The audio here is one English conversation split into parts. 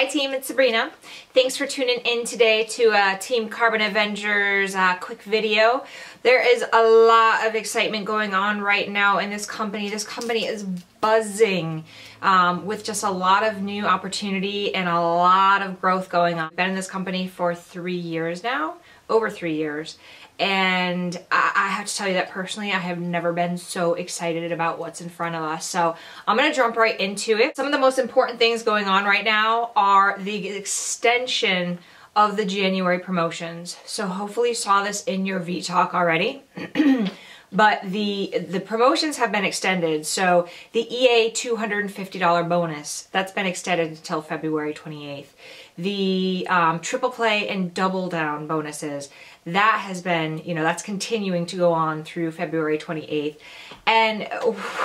Hi team, it's Sabrina. Thanks for tuning in today to Team Carbon Avengers quick video. There is a lot of excitement going on right now in this company. This company is buzzing with just a lot of new opportunity and a lot of growth going on. I've been in this company for 3 years now, over 3 years. And I have to tell you that personally, I have never been so excited about what's in front of us. So I'm going to jump right into it. Some of the most important things going on right now are the extension of the January promotions. So hopefully you saw this in your V-Talk already. But the promotions have been extended. So the EA $250 bonus, that's been extended until February 28th. The triple play and double down bonuses, that has been, that's continuing to go on through February 28th. And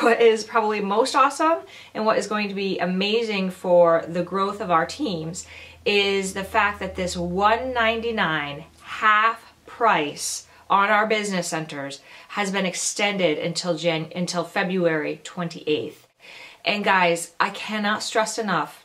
what is probably most awesome and what is going to be amazing for the growth of our teams is the fact that this $199 half price on our business centers has been extended until February 28th. And guys, I cannot stress enough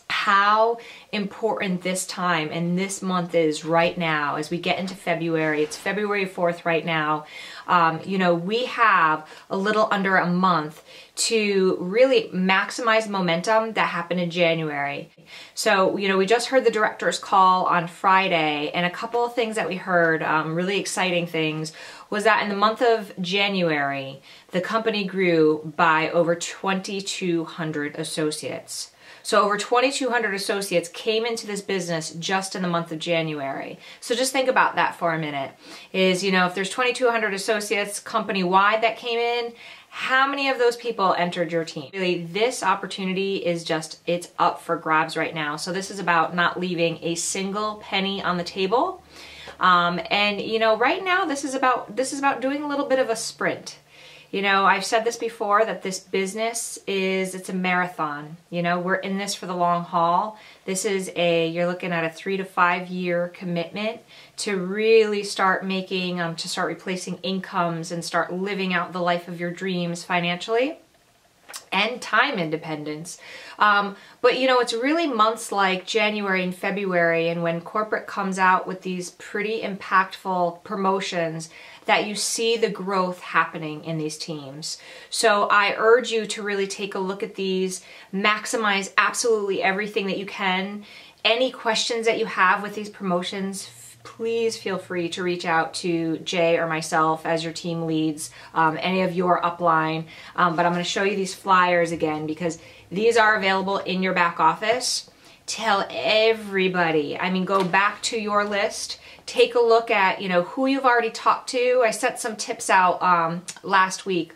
how important this time and this month is right now as we get into February. It's February 4th right now. We have a little under a month to really maximize momentum that happened in January. So, we just heard the director's call on Friday, and a couple of things that we heard, really exciting things, was that in the month of January, the company grew by over 2,200 associates. So over 2,200 associates came into this business just in the month of January. So just think about that for a minute. If there's 2,200 associates company-wide that came in, how many of those people entered your team? Really, this opportunity is it's up for grabs right now. So this is about not leaving a single penny on the table. Right now this is about doing a little bit of a sprint. I've said this before, that this business it's a marathon. We're in this for the long haul. This is you're looking at a 3 to 5 year commitment to really start making, to start replacing incomes and start living out the life of your dreams financially and time independence. But it's really months like January and February, and when corporate comes out with these pretty impactful promotions, that you see the growth happening in these teams. So I urge you to really take a look at these, maximize absolutely everything that you can. Any questions that you have with these promotions, please feel free to reach out to Jay or myself as your team leads, any of your upline. But I'm going to show you these flyers again because these are available in your back office. Tell everybody, go back to your list, take a look at, who you've already talked to. I sent some tips out last week,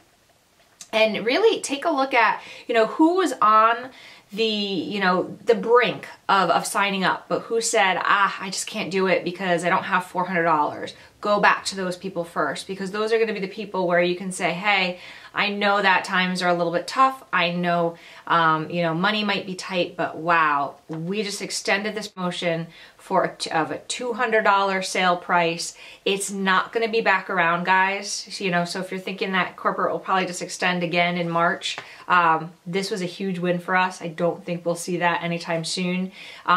and really take a look at, who was on the brink of signing up, but who said, I just can't do it because I don't have $400. Go back to those people first, because those are going to be the people where you can say, hey, I know that times are a little bit tough. I know, money might be tight, but wow, we just extended this promotion of a $200 sale price. It's not going to be back around, guys. So if you're thinking that corporate will probably just extend again in March, this was a huge win for us. I don't think we'll see that anytime soon.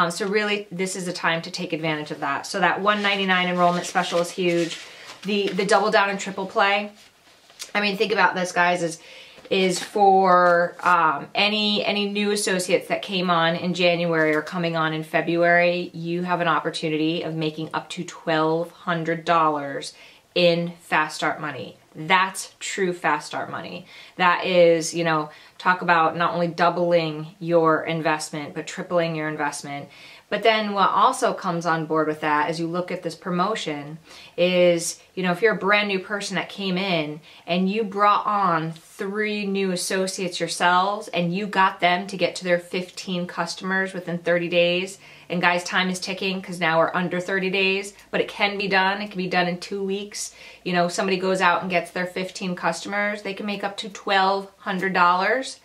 So really, this is the time to take advantage of that. So that $199 enrollment special is huge. The double down and triple play, think about this, guys, is for any new associates that came on in January or coming on in February. You have an opportunity of making up to $1,200 in Fast Start money. That's true Fast Start money. That is, talk about not only doubling your investment, but tripling your investment. But then what also comes on board with that as you look at this promotion is, if you're a brand new person that came in and you brought on 3 new associates yourselves and you got them to get to their 15 customers within 30 days, and guys, time is ticking because now we're under 30 days, but it can be done. It can be done in 2 weeks. Somebody goes out and gets their 15 customers, they can make up to $1,200.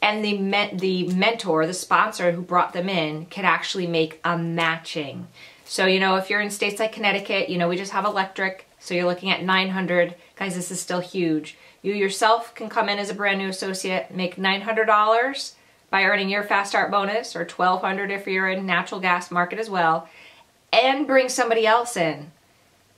And the mentor, the sponsor who brought them in, can actually make a matching. So, if you're in states like Connecticut, we just have electric, so you're looking at $900. Guys, this is still huge. You yourself can come in as a brand new associate, make $900, by earning your fast start bonus, or $1,200 if you're in natural gas market as well, and bring somebody else in.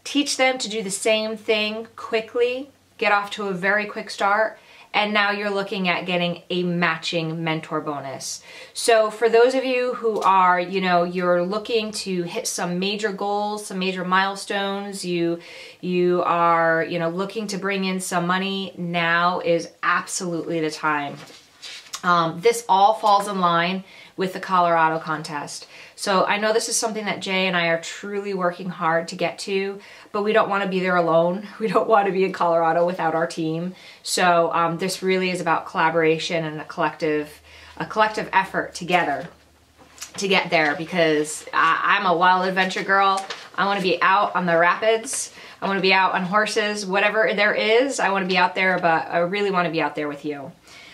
Teach them to do the same thing quickly, get off to a very quick start, and now you're looking at getting a matching mentor bonus. So for those of you who are, you're looking to hit some major goals, some major milestones, you are, looking to bring in some money, now is absolutely the time. This all falls in line with the Colorado contest. So I know this is something that Jay and I are truly working hard to get to, but we don't want to be there alone. We don't want to be in Colorado without our team. So this really is about collaboration and a collective effort together to get there, because I'm a wild adventure girl. I want to be out on the rapids. I want to be out on horses, whatever there is. I want to be out there, but I really want to be out there with you.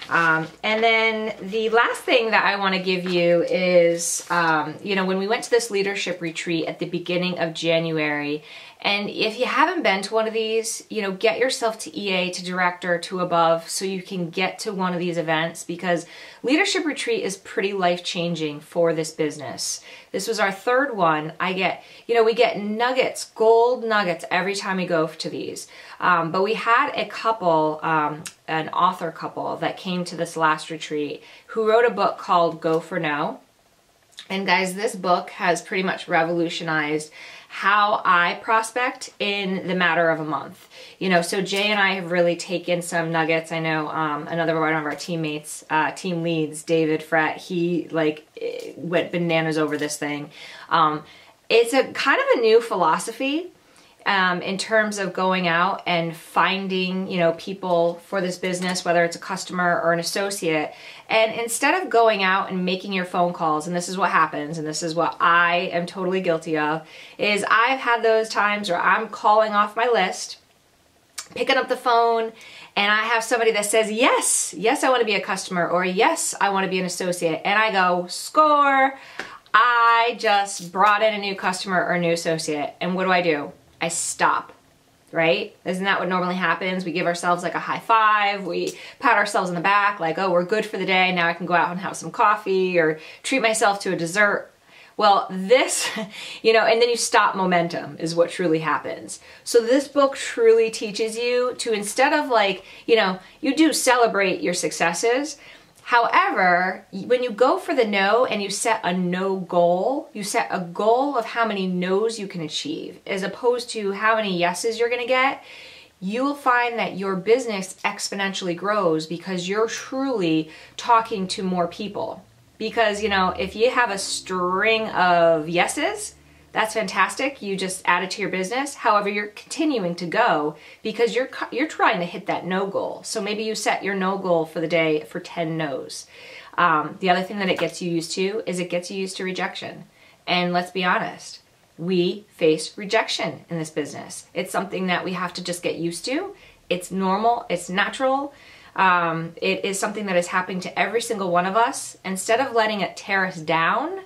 And then the last thing that I want to give you is, when we went to this leadership retreat at the beginning of January, and if you haven't been to one of these, get yourself to EA, to director, to above, so you can get to one of these events, because leadership retreat is pretty life-changing for this business. This was our third one. We get nuggets, gold nuggets every time we go to these. But we had a couple, an author couple that came to this last retreat who wrote a book called Go for No. And guys, this book has pretty much revolutionized how I prospect in the matter of a month. So Jay and I have really taken some nuggets. I know another one of our teammates, team leads, David Frett, he went bananas over this thing. It's a kind of a new philosophy in terms of going out and finding, people for this business, whether it's a customer or an associate. And instead of going out and making your phone calls, and this is what happens, and this is what I am totally guilty of, is I've had those times where I'm calling off my list, picking up the phone, and I have somebody that says, yes, I want to be a customer, or yes, I want to be an associate. And I go, score, I just brought in a new customer or a new associate. And what do? I stop, right? Isn't that what normally happens? We give ourselves like a high five, we pat ourselves on the back like, oh, we're good for the day, now I can go out and have some coffee or treat myself to a dessert. Well, this, and then you stop momentum is what truly happens. So this book truly teaches you to, instead of you do celebrate your successes. However, when you go for the no and you set a no goal, you set a goal of how many no's you can achieve as opposed to how many yeses you're going to get, you will find that your business exponentially grows because you're truly talking to more people. Because, if you have a string of yeses, that's fantastic. You just add it to your business. However, you're continuing to go because you're trying to hit that no goal. So maybe you set your no goal for the day for 10 no's. The other thing that it gets you used to is it gets you used to rejection. And let's be honest, we face rejection in this business. It's something that we have to just get used to. It's normal. It's natural. It is something that is happening to every single one of us. Instead of letting it tear us down,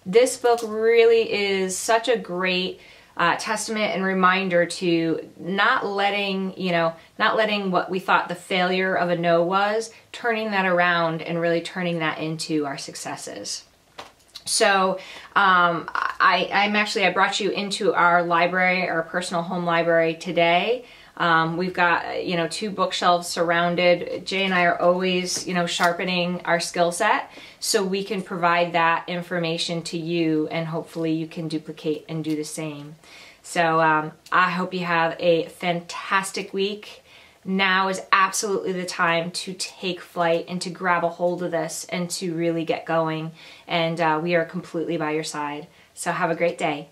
this book really is such a great testament and reminder to not letting what we thought the failure of a no was, turning that around and really turning that into our successes. So I brought you into our library, our personal home library today. We've got, 2 bookshelves surrounded. Jay and I are always, sharpening our skill set so we can provide that information to you, and hopefully you can duplicate and do the same. So I hope you have a fantastic week. Now is absolutely the time to take flight and to grab a hold of this and to really get going. And we are completely by your side. So have a great day.